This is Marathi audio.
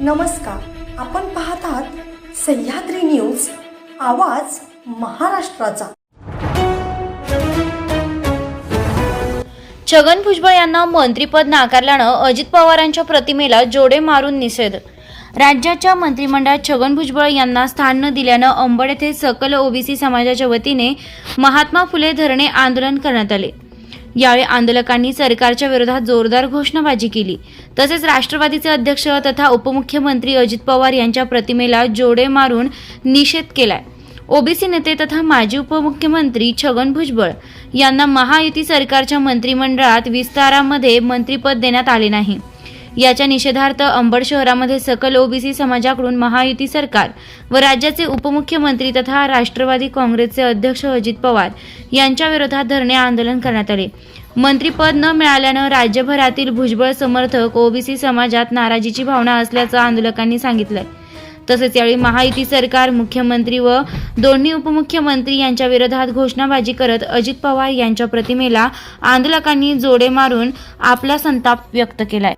नमस्कार, आपण पाहत आहात सह्याद्री न्यूज, आवाज महाराष्ट्राचा। छगन भुजबळ यांना मंत्रिपद नाकारल्यानं अजित पवारांच्या प्रतिमेला जोडे मारून निषेध। राज्याच्या मंत्रिमंडळात छगन भुजबळ यांना स्थान न दिल्यानं अंबड येथे सकल ओबीसी समाजाच्या वतीने महात्मा फुले धरणे आंदोलन करण्यात आले। यावेळी आंदोलकांनी सरकारच्या विरोधात जोरदार घोषणाबाजी केली। तसेच राष्ट्रवादीचे अध्यक्ष तथा उपमुख्यमंत्री अजित पवार यांच्या प्रतिमेला जोडे मारून निषेध केलाय। ओबीसी नेते तथा माजी उपमुख्यमंत्री छगन भुजबळ यांना महायुती सरकारच्या मंत्रिमंडळात विस्तारामध्ये मंत्रिपद देण्यात आले नाही। याच्या निषेधार्थ अंबड शहरामध्ये सकल ओबीसी समाजाकडून महायुती सरकार व राज्याचे उपमुख्यमंत्री तथा राष्ट्रवादी काँग्रेसचे अध्यक्ष अजित पवार यांच्या विरोधात धरणे आंदोलन करण्यात आले। मंत्रिपद न मिळाल्यानं राज्यभरातील भुजबळ समर्थक ओबीसी समाजात नाराजीची भावना असल्याचं आंदोलकांनी सांगितलंय। तसेच यावेळी महायुती सरकार, मुख्यमंत्री व दोन्ही उपमुख्यमंत्री यांच्या विरोधात घोषणाबाजी करत अजित पवार यांच्या प्रतिमेला आंदोलकांनी जोडे मारून आपला संताप व्यक्त केलाय।